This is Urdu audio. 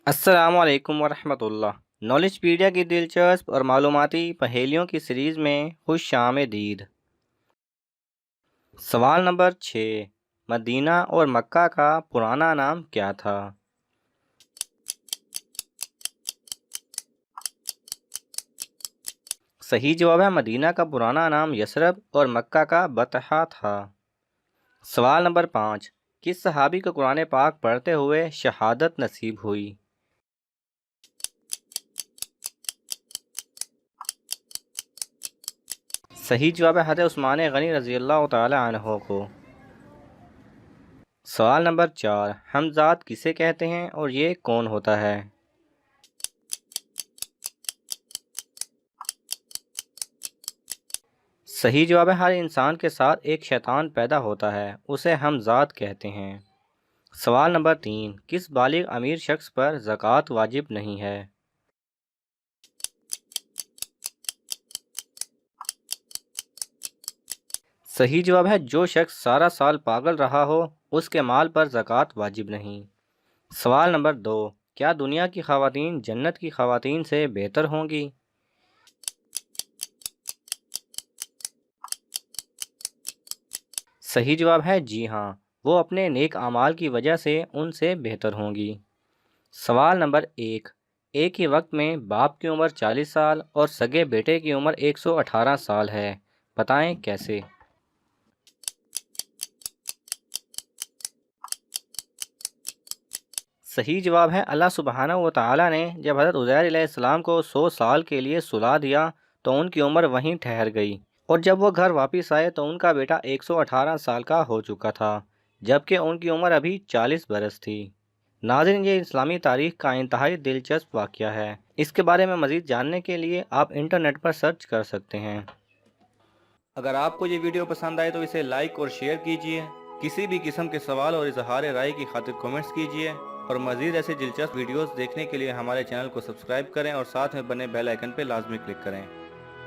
السلام علیکم ورحمۃ اللہ۔ نالج پیڈیا کی دلچسپ اور معلوماتی پہیلیوں کی سیریز میں خوش آمدید۔ سوال نمبر 6، مدینہ اور مکہ کا پرانا نام کیا تھا؟ صحیح جواب ہے مدینہ کا پرانا نام یثرب اور مکہ کا بطحہ تھا۔ سوال نمبر 5، کس صحابی کو قرآن پاک پڑھتے ہوئے شہادت نصیب ہوئی؟ صحیح جواب ہے حضرت عثمان غنی رضی اللہ تعالی عنہ کو۔ سوال نمبر 4، حمزات کسے کہتے ہیں اور یہ کون ہوتا ہے؟ صحیح جواب ہے ہر انسان کے ساتھ ایک شیطان پیدا ہوتا ہے، اسے حمزات کہتے ہیں۔ سوال نمبر 3، کس بالغ امیر شخص پر زکوٰۃ واجب نہیں ہے؟ صحیح جواب ہے جو شخص سارا سال پاگل رہا ہو اس کے مال پر زکوٰۃ واجب نہیں۔ سوال نمبر 2، کیا دنیا کی خواتین جنت کی خواتین سے بہتر ہوں گی؟ صحیح جواب ہے جی ہاں، وہ اپنے نیک اعمال کی وجہ سے ان سے بہتر ہوں گی۔ سوال نمبر 1، ایک ہی وقت میں باپ کی عمر 40 سال اور سگے بیٹے کی عمر 118 سال ہے، بتائیں کیسے؟ صحیح جواب ہے اللہ سبحانہ و تعالیٰ نے جب حضرت عزیر علیہ السلام کو 100 سال کے لیے سلا دیا تو ان کی عمر وہیں ٹھہر گئی، اور جب وہ گھر واپس آئے تو ان کا بیٹا 118 سال کا ہو چکا تھا، جبکہ ان کی عمر ابھی 40 برس تھی۔ ناظرین، یہ اسلامی تاریخ کا انتہائی دلچسپ واقعہ ہے، اس کے بارے میں مزید جاننے کے لیے آپ انٹرنیٹ پر سرچ کر سکتے ہیں۔ اگر آپ کو یہ ویڈیو پسند آئے تو اسے لائک اور شیئر کیجیے، کسی بھی قسم کے سوال اور اظہار رائے کی خاطر کمنٹس کیجیے، اور مزید ایسے دلچسپ ویڈیوز دیکھنے کے لیے ہمارے چینل کو سبسکرائب کریں اور ساتھ میں بنے بیل آئیکن پہ لازمی کلک کریں۔